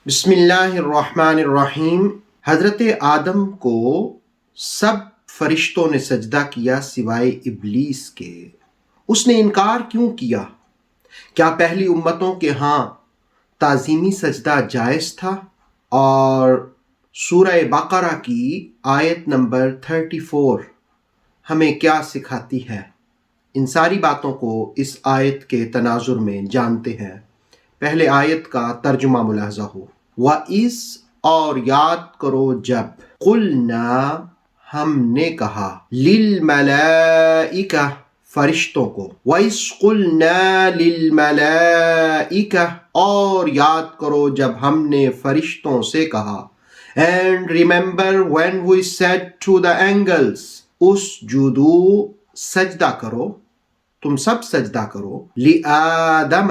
بسم اللہ الرحمن الرحیم۔ حضرت آدم کو سب فرشتوں نے سجدہ کیا سوائے ابلیس کے۔ اس نے انکار کیوں کیا؟ کیا پہلی امتوں کے ہاں تعظیمی سجدہ جائز تھا؟ اور سورہ بقرہ کی آیت نمبر 34 ہمیں کیا سکھاتی ہے؟ ان ساری باتوں کو اس آیت کے تناظر میں جانتے ہیں۔ پہلے آیت کا ترجمہ ملاحظہ ہو۔ وَإِذْ اور یاد کرو جب قُلْنَا ہم نے کہا لِلْمَلَائِكَةِ فرشتوں کو وَإِذْ قُلْنَا لِلْمَلَائِكَةِ اور یاد کرو جب ہم نے فرشتوں سے کہا and remember when we said to the angels اسجدوا سجدہ کرو، تم سب سجدہ کرو لِآدَمَ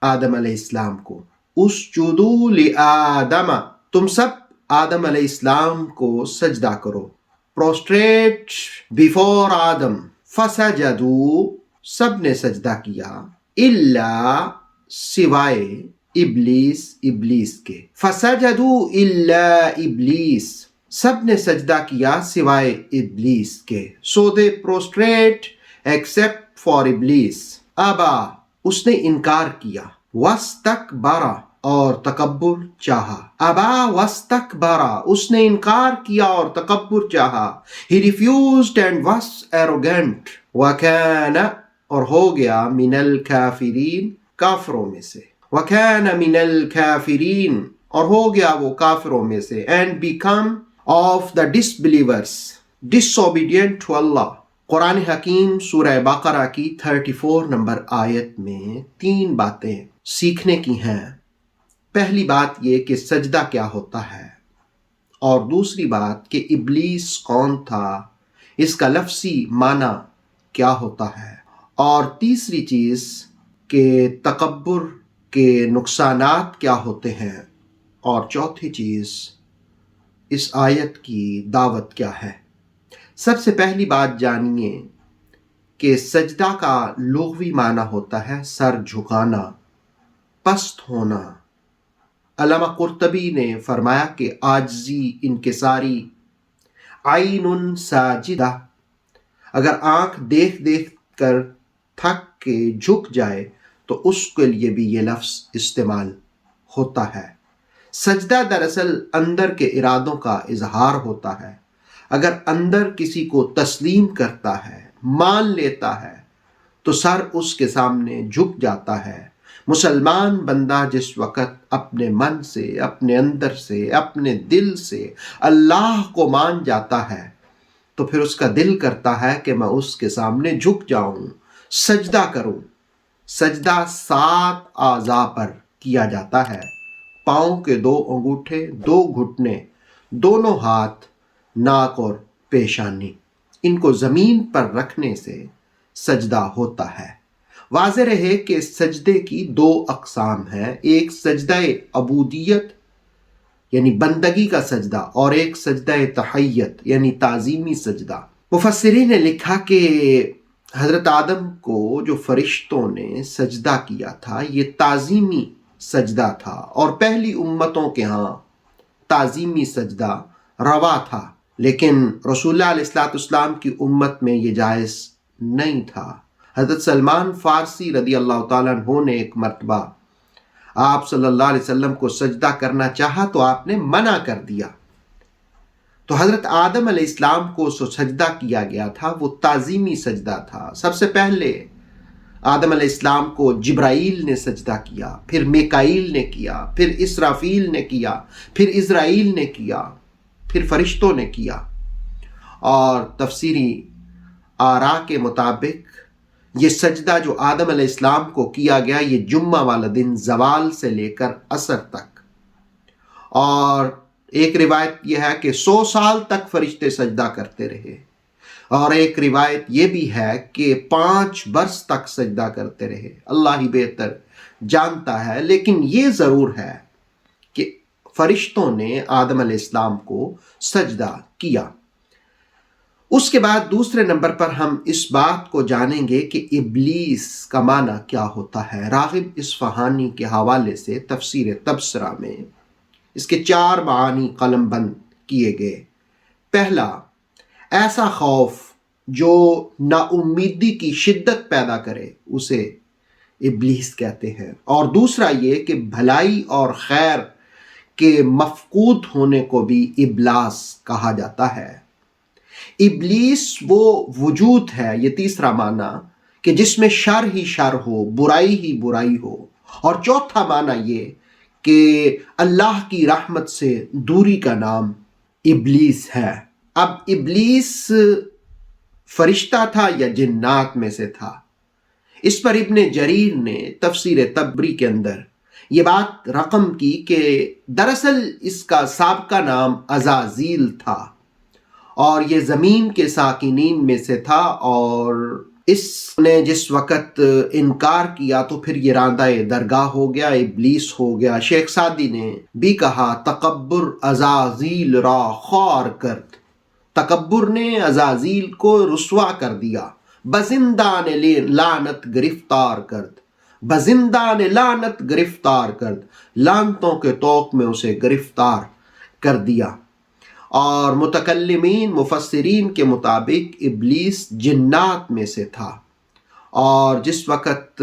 آدم علیہ السلام کو، اسجدوا لِآدَمَ تم سب آدم علیہ السلام کو سجدہ کرو، پروسٹریٹ بیفور آدم، فسجدوا سب نے سجدہ کیا، الا سوائے ابلیس کے، فسجدوا الا ابلیس سب نے سجدہ کیا سوائے ابلیس کے، سو دے پروسٹریٹ ایکسپٹ فار ابلیس، ابا اس نے انکار کیا، واستکبر اور تکبر چاہا، ابا واستکبر اس نے انکار کیا اور تکبر چاہا، he refused and was arrogant، وکان اور ہو گیا من الکافرین کافروں میں سے، وکان من الکافرین اور ہو گیا وہ کافروں میں سے، and become of the disbelievers disobedient to Allah۔ قرآن حکیم سورہ بقرہ کی 34 نمبر آیت میں 3 باتیں سیکھنے کی ہیں۔ پہلی بات یہ کہ سجدہ کیا ہوتا ہے، اور دوسری بات کہ ابلیس کون تھا، اس کا لفظی معنی کیا ہوتا ہے، اور تیسری چیز کہ تکبر کے نقصانات کیا ہوتے ہیں، اور چوتھی چیز اس آیت کی دعوت کیا ہے۔ سب سے پہلی بات جانیے کہ سجدہ کا لغوی معنی ہوتا ہے سر جھکانا، پست ہونا۔ علامہ قرطبی نے فرمایا کہ عاجزی، انکساری، عین ساجدہ، اگر آنکھ دیکھ دیکھ کر تھک کے جھک جائے تو اس کے لیے بھی یہ لفظ استعمال ہوتا ہے۔ سجدہ دراصل اندر کے ارادوں کا اظہار ہوتا ہے۔ اگر اندر کسی کو تسلیم کرتا ہے، مان لیتا ہے، تو سر اس کے سامنے جھک جاتا ہے۔ مسلمان بندہ جس وقت اپنے من سے، اپنے اندر سے، اپنے دل سے اللہ کو مان جاتا ہے تو پھر اس کا دل کرتا ہے کہ میں اس کے سامنے جھک جاؤں، سجدہ کروں۔ سجدہ 7 اعضاء پر کیا جاتا ہے، پاؤں کے 2 انگوٹھے، 2 گھٹنے، دونوں ہاتھ، ناک اور پیشانی، ان کو زمین پر رکھنے سے سجدہ ہوتا ہے۔ واضح رہے کہ سجدے کی 2 اقسام ہیں، ایک سجدہ عبودیت یعنی بندگی کا سجدہ، اور ایک سجدہ تحیت یعنی تعظیمی سجدہ۔ مفسرین نے لکھا کہ حضرت آدم کو جو فرشتوں نے سجدہ کیا تھا یہ تعظیمی سجدہ تھا، اور پہلی امتوں کے ہاں تعظیمی سجدہ روا تھا، لیکن رسول اللہ علیہ السلام کی امت میں یہ جائز نہیں تھا۔ حضرت سلمان فارسی رضی اللہ تعالیٰ عنہ نے ایک مرتبہ آپ صلی اللہ علیہ وسلم کو سجدہ کرنا چاہا تو آپ نے منع کر دیا۔ تو حضرت آدم علیہ السلام کو جو سجدہ کیا گیا تھا وہ تعظیمی سجدہ تھا۔ سب سے پہلے آدم علیہ السلام کو جبرائیل نے سجدہ کیا، پھر میکائیل نے کیا، پھر اسرافیل نے کیا، پھر اسرائیل نے کیا، پھر فرشتوں نے کیا، اور تفسیری آراء کے مطابق یہ سجدہ جو آدم علیہ السلام کو کیا گیا یہ جمعہ والا دن زوال سے لے کر عصر تک، اور ایک روایت یہ ہے کہ 100 سال تک فرشتے سجدہ کرتے رہے، اور ایک روایت یہ بھی ہے کہ 5 برس تک سجدہ کرتے رہے۔ اللہ ہی بہتر جانتا ہے، لیکن یہ ضرور ہے کہ فرشتوں نے آدم علیہ السلام کو سجدہ کیا۔ اس کے بعد دوسرے نمبر پر ہم اس بات کو جانیں گے کہ ابلیس کا معنی کیا ہوتا ہے۔ راغب اصفہانی کے حوالے سے تفسیر تبصرہ میں اس کے 4 معانی قلم بند کیے گئے۔ پہلا، ایسا خوف جو نا امیدی کی شدت پیدا کرے اسے ابلیس کہتے ہیں، اور دوسرا یہ کہ بھلائی اور خیر کے مفقود ہونے کو بھی ابلاس کہا جاتا ہے۔ ابلیس وہ وجود ہے، یہ تیسرا معنی، کہ جس میں شر ہی شر ہو، برائی ہی برائی ہو، اور چوتھا معنی یہ کہ اللہ کی رحمت سے دوری کا نام ابلیس ہے۔ اب ابلیس فرشتہ تھا یا جنات میں سے تھا؟ اس پر ابن جریر نے تفسیر تبری کے اندر یہ بات رقم کی کہ دراصل اس کا سابقہ نام عزازیل تھا، اور یہ زمین کے ساکنین میں سے تھا، اور اس نے جس وقت انکار کیا تو پھر یہ راندہ درگاہ ہو گیا، ابلیس ہو گیا۔ شیخ سعدی نے بھی کہا تکبر عزازیل را خوار کرد، تکبر نے عزازیل کو رسوا کر دیا، بزندان لعنت گرفتار کرد، بزندان لعنت گرفتار کرد، لعنتوں کے توق میں اسے گرفتار کر دیا۔ اور متکلمین مفسرین کے مطابق ابلیس جنات میں سے تھا، اور جس وقت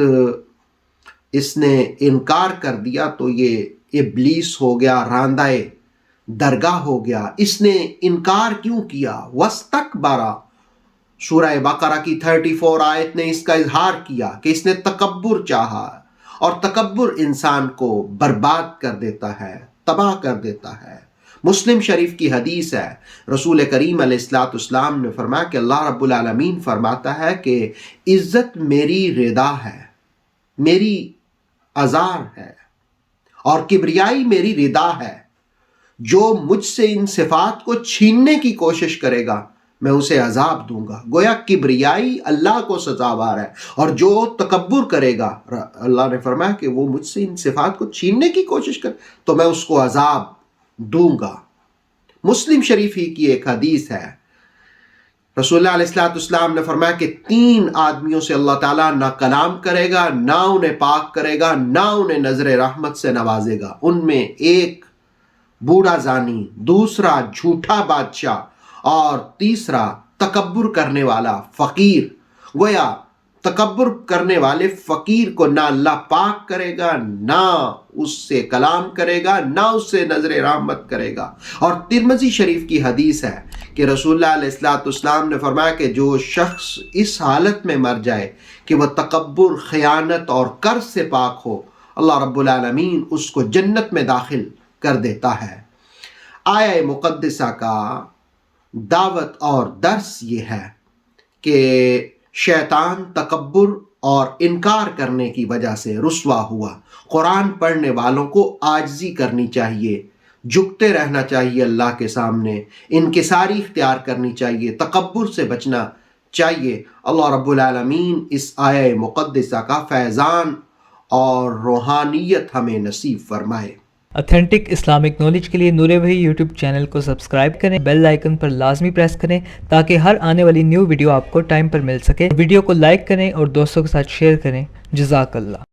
اس نے انکار کر دیا تو یہ ابلیس ہو گیا، راندہ درگاہ ہو گیا۔ اس نے انکار کیوں کیا؟ وَاسْتَكْبَرَ، سورہ بقرہ کی 34 آیت نے اس کا اظہار کیا کہ اس نے تکبر چاہا، اور تکبر انسان کو برباد کر دیتا ہے، تباہ کر دیتا ہے۔ مسلم شریف کی حدیث ہے، رسول کریم علیہ السلام نے فرمایا کہ اللہ رب العالمین فرماتا ہے کہ عزت میری رضا ہے، میری عذار ہے، اور کبریائی میری رضا ہے۔ جو مجھ سے ان صفات کو چھیننے کی کوشش کرے گا میں اسے عذاب دوں گا۔ گویا کبریائی اللہ کو سزاوار ہے، اور جو تکبر کرے گا، اللہ نے فرمایا کہ وہ مجھ سے ان صفات کو چھیننے کی کوشش کرے تو میں اس کو عذاب دوں گا۔ مسلم شریف ہی کی ایک حدیث ہے، رسول اللہ علیہ السلام نے فرمایا کہ 3 آدمیوں سے اللہ تعالیٰ نہ کلام کرے گا، نہ انہیں پاک کرے گا، نہ انہیں نظر رحمت سے نوازے گا۔ ان میں ایک بوڑھا زانی، دوسرا جھوٹا بادشاہ، اور تیسرا تکبر کرنے والا فقیر۔ گویا تکبر کرنے والے فقیر کو نہ اللہ پاک کرے گا، نہ اس سے کلام کرے گا، نہ اس سے نظر رحمت کرے گا۔ اور ترمذی شریف کی حدیث ہے کہ رسول اللہ علیہ السلام نے فرمایا کہ جو شخص اس حالت میں مر جائے کہ وہ تکبر، خیانت اور قرض سے پاک ہو، اللہ رب العالمین اس کو جنت میں داخل کر دیتا ہے۔ آیہ مقدسہ کا دعوت اور درس یہ ہے کہ شیطان تکبر اور انکار کرنے کی وجہ سے رسوا ہوا۔ قرآن پڑھنے والوں کو عاجزی کرنی چاہیے، جھکتے رہنا چاہیے اللہ کے سامنے، انکساری اختیار کرنی چاہیے، تکبر سے بچنا چاہیے۔ اللہ رب العالمین اس آیہ مقدسہ کا فیضان اور روحانیت ہمیں نصیب فرمائے۔ اتھینٹک اسلامک نالج کے لیے نور وحی یوٹیوب چینل کو سبسکرائب کریں، بیل آئیکن پر لازمی پریس کریں تاکہ ہر آنے والی نیو ویڈیو آپ کو ٹائم پر مل سکے۔ ویڈیو کو لائک کریں اور دوستوں کے ساتھ شیئر کریں۔ جزاک اللہ۔